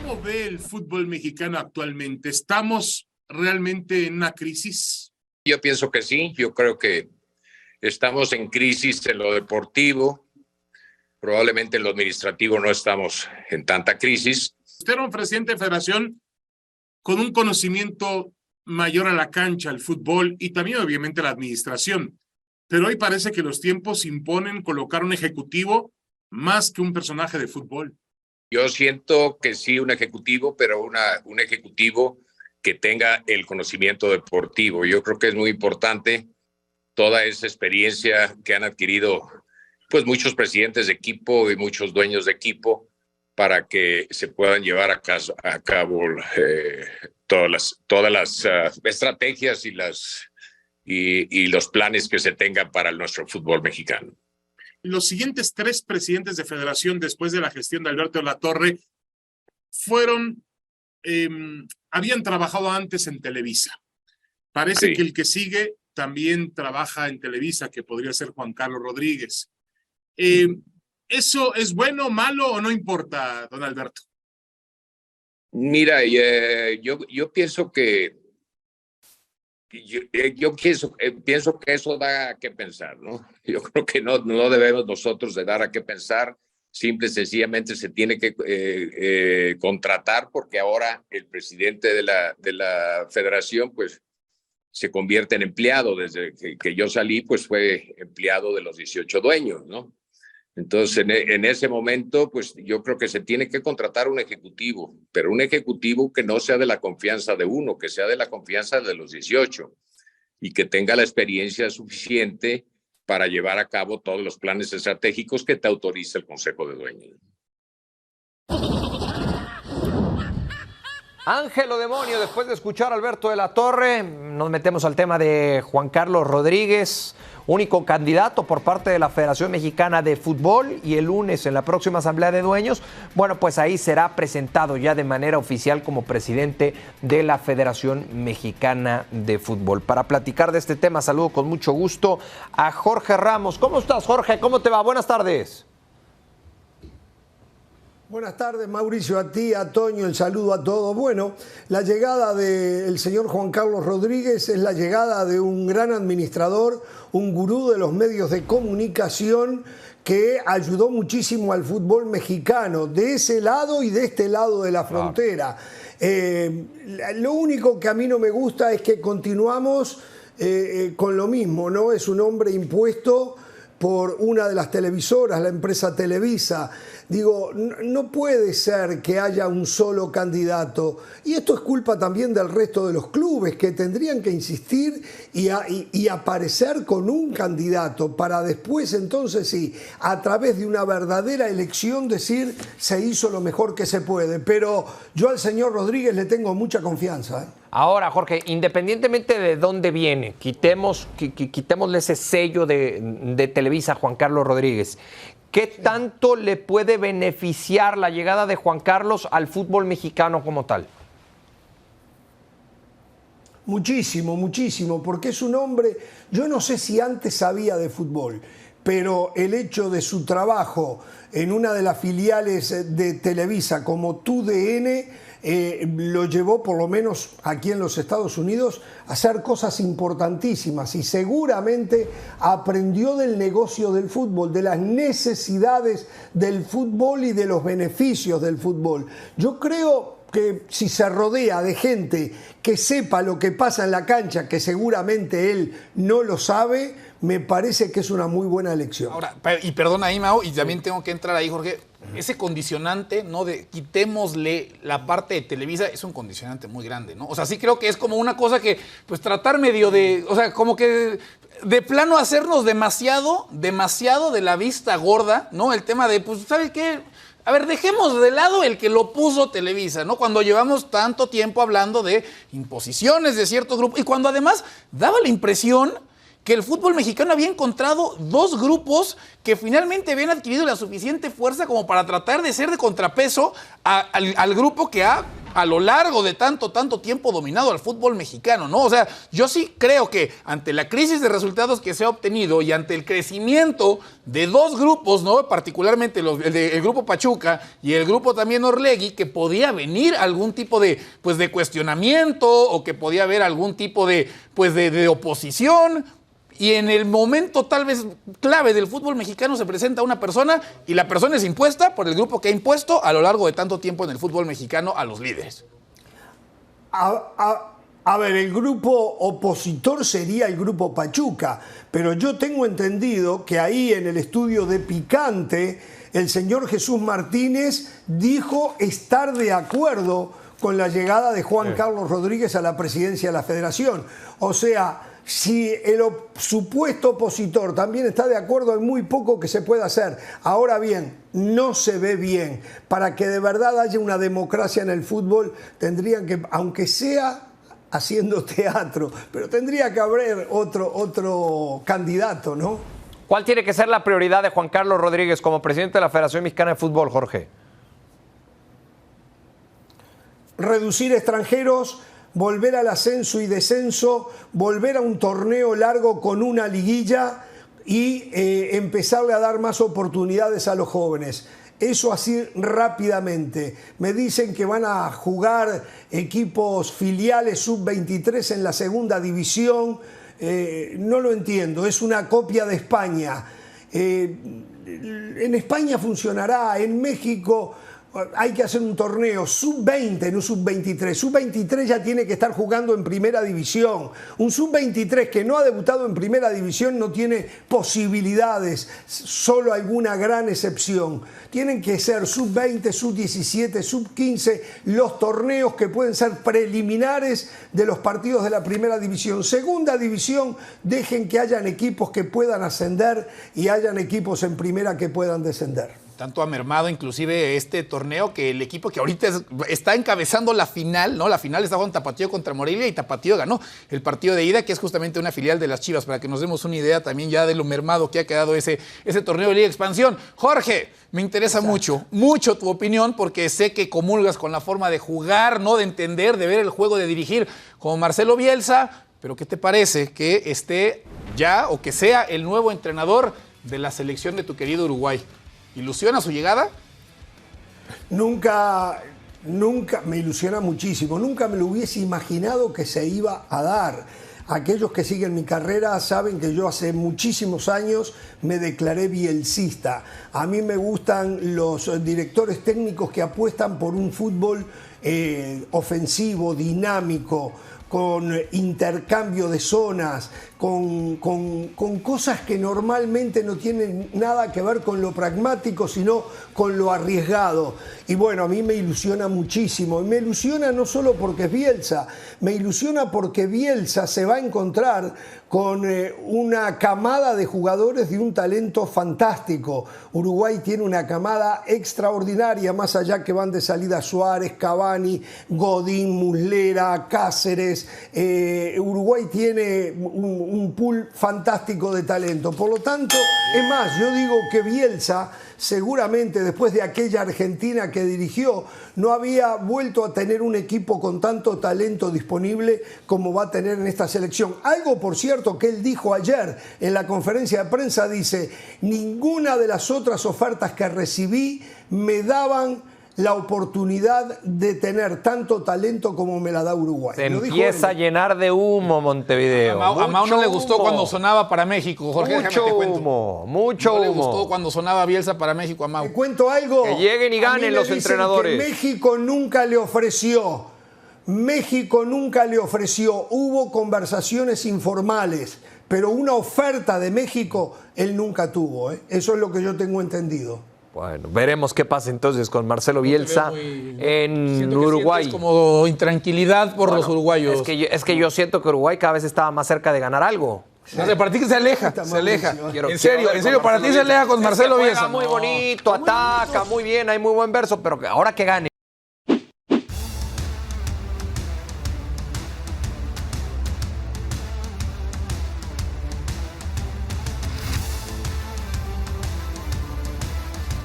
¿Cómo ve el fútbol mexicano actualmente? ¿Estamos realmente en una crisis? Yo pienso que sí, yo creo que estamos en crisis en lo deportivo, probablemente en lo administrativo no estamos en tanta crisis. Usted era un presidente de federación con un conocimiento mayor a la cancha, al fútbol y también obviamente a la administración, pero hoy parece que los tiempos imponen colocar un ejecutivo más que un personaje de fútbol. Yo siento que sí, un ejecutivo, pero un ejecutivo que tenga el conocimiento deportivo. Yo creo que es muy importante toda esa experiencia que han adquirido pues muchos presidentes de equipo y muchos dueños de equipo para que se puedan llevar a cabo todas las estrategias y los planes que se tengan para nuestro fútbol mexicano. Los siguientes 3 presidentes de federación después de la gestión de Alberto Latorre habían trabajado antes en Televisa. Parece que el que sigue también trabaja en Televisa, que podría ser Juan Carlos Rodríguez. ¿Eso es bueno, malo o no importa, don Alberto? Mira, yo pienso que pienso que eso da a qué pensar, ¿no? Yo creo que no debemos nosotros de dar a qué pensar. Simple y sencillamente se tiene que contratar, porque ahora el presidente de la federación pues se convierte en empleado. Desde que yo salí pues fue empleado de los 18 dueños, ¿no? Entonces en ese momento pues yo creo que se tiene que contratar un ejecutivo, pero un ejecutivo que no sea de la confianza de uno, que sea de la confianza de los 18 y que tenga la experiencia suficiente para llevar a cabo todos los planes estratégicos que te autoriza el Consejo de Dueños. Ángelo Demonio, después de escuchar a Alberto de la Torre, nos metemos al tema de Juan Carlos Rodríguez, único candidato por parte de la Federación Mexicana de Fútbol, y el lunes en la próxima Asamblea de Dueños, bueno, pues ahí será presentado ya de manera oficial como presidente de la Federación Mexicana de Fútbol. Para platicar de este tema, saludo con mucho gusto a Jorge Ramos. ¿Cómo estás, Jorge? ¿Cómo te va? Buenas tardes. Buenas tardes, Mauricio, a ti, a Toño, el saludo a todos. Bueno, la llegada del señor Juan Carlos Rodríguez es la llegada de un gran administrador, un gurú de los medios de comunicación que ayudó muchísimo al fútbol mexicano, de ese lado y de este lado de la frontera. Lo único que a mí no me gusta es que continuamos con lo mismo, ¿no? Es un hombre impuesto por una de las televisoras, la empresa Televisa. Digo, no puede ser que haya un solo candidato. Y esto es culpa también del resto de los clubes, que tendrían que insistir y aparecer con un candidato para después, entonces sí, a través de una verdadera elección decir se hizo lo mejor que se puede. Pero yo al señor Rodríguez le tengo mucha confianza, ¿eh? Ahora, Jorge, independientemente de dónde viene, quitémosle ese sello de Televisa a Juan Carlos Rodríguez. ¿Qué tanto le puede beneficiar la llegada de Juan Carlos al fútbol mexicano como tal? Muchísimo, muchísimo, porque es un hombre, yo no sé si antes sabía de fútbol, pero el hecho de su trabajo en una de las filiales de Televisa como TUDN lo llevó, por lo menos aquí en los Estados Unidos, a hacer cosas importantísimas, y seguramente aprendió del negocio del fútbol, de las necesidades del fútbol y de los beneficios del fútbol. Yo creo que si se rodea de gente que sepa lo que pasa en la cancha, que seguramente él no lo sabe, me parece que es una muy buena elección. Ahora, y perdona ahí, Mau, y también tengo que entrar ahí, Jorge, ese condicionante, ¿no? De quitémosle la parte de Televisa, es un condicionante muy grande, ¿no? O sea, sí creo que es como una cosa que, pues tratar medio de, o sea, como que de plano hacernos demasiado de la vista gorda, ¿no? El tema de, pues, ¿sabes qué? A ver, dejemos de lado el que lo puso Televisa, ¿no? Cuando llevamos tanto tiempo hablando de imposiciones de ciertos grupos, y cuando además daba la impresión que el fútbol mexicano había encontrado 2 grupos que finalmente habían adquirido la suficiente fuerza como para tratar de ser de contrapeso al grupo que ha a lo largo de tanto tiempo dominado al fútbol mexicano, ¿no? O sea, yo sí creo que ante la crisis de resultados que se ha obtenido y ante el crecimiento de dos grupos, ¿no? Particularmente el grupo Pachuca y el grupo también Orlegui, que podía venir algún tipo de, pues, de cuestionamiento o que podía haber algún tipo de, pues, de oposición. Y en el momento tal vez clave del fútbol mexicano se presenta una persona y la persona es impuesta por el grupo que ha impuesto a lo largo de tanto tiempo en el fútbol mexicano a los líderes. A ver, el grupo opositor sería el grupo Pachuca, pero yo tengo entendido que ahí en el estudio de Picante el señor Jesús Martínez dijo estar de acuerdo con la llegada de Juan Carlos Rodríguez a la presidencia de la Federación. O sea, si el supuesto opositor también está de acuerdo, hay muy poco que se pueda hacer. Ahora bien, no se ve bien. Para que de verdad haya una democracia en el fútbol, tendrían que, aunque sea haciendo teatro, pero tendría que haber otro candidato, ¿no? ¿Cuál tiene que ser la prioridad de Juan Carlos Rodríguez como presidente de la Federación Mexicana de Fútbol, Jorge? Reducir extranjeros, volver al ascenso y descenso, volver a un torneo largo con una liguilla y empezarle a dar más oportunidades a los jóvenes. Eso así rápidamente. Me dicen que van a jugar equipos filiales sub-23 en la segunda división. No lo entiendo, es una copia de España. En España funcionará, en México hay que hacer un torneo sub-20, no sub-23. Sub-23 ya tiene que estar jugando en primera división. Un sub-23 que no ha debutado en primera división no tiene posibilidades, solo alguna gran excepción. Tienen que ser sub-20, sub-17, sub-15 los torneos que pueden ser preliminares de los partidos de la primera división. Segunda división, dejen que hayan equipos que puedan ascender y hayan equipos en primera que puedan descender. Tanto ha mermado inclusive este torneo que el equipo que ahorita está encabezando la final, ¿no? La final está jugando Tapatío contra Morelia y Tapatío ganó el partido de ida, que es justamente una filial de las Chivas, para que nos demos una idea también ya de lo mermado que ha quedado ese torneo de Liga Expansión. Jorge, me interesa mucho tu opinión, porque sé que comulgas con la forma de jugar, ¿no? De entender, de ver el juego, de dirigir como Marcelo Bielsa, pero ¿qué te parece que esté ya o que sea el nuevo entrenador de la selección de tu querido Uruguay? ¿Ilusiona su llegada? Nunca me ilusiona muchísimo. Nunca me lo hubiese imaginado que se iba a dar. Aquellos que siguen mi carrera saben que yo hace muchísimos años me declaré bielcista. A mí me gustan los directores técnicos que apuestan por un fútbol ofensivo, dinámico, con intercambio de zonas, con cosas que normalmente no tienen nada que ver con lo pragmático, sino con lo arriesgado. Y bueno, a mí me ilusiona muchísimo. Y me ilusiona no solo porque es Bielsa, me ilusiona porque Bielsa se va a encontrar con una camada de jugadores de un talento fantástico. Uruguay tiene una camada extraordinaria, más allá que van de salida Suárez, Cavani, Godín, Muslera, Cáceres. Uruguay tiene un pool fantástico de talento. Por lo tanto, es más, yo digo que Bielsa seguramente después de aquella Argentina que dirigió no había vuelto a tener un equipo con tanto talento disponible como va a tener en esta selección. Algo, por cierto, que él dijo ayer en la conferencia de prensa, dice: ninguna de las otras ofertas que recibí me daban la oportunidad de tener tanto talento como me la da Uruguay. Se empieza a llenar de humo Montevideo. A Mau no le gustó cuando sonaba para México, Jorge. Mucho humo, mucho humo. No le gustó cuando sonaba Bielsa para México a Mau. Te cuento algo. Que lleguen y ganen los entrenadores. Que México nunca le ofreció. México nunca le ofreció. Hubo conversaciones informales, pero una oferta de México él nunca tuvo. Eso es lo que yo tengo entendido. Bueno, veremos qué pasa entonces con Marcelo Bielsa en Uruguay. Es como intranquilidad por los uruguayos. Es que yo siento que Uruguay cada vez estaba más cerca de ganar algo. No sé, para ti que se aleja. En serio, para ti se aleja con Marcelo Bielsa. Juega muy bonito, ataca muy bien, hay muy buen verso, pero ahora que gane.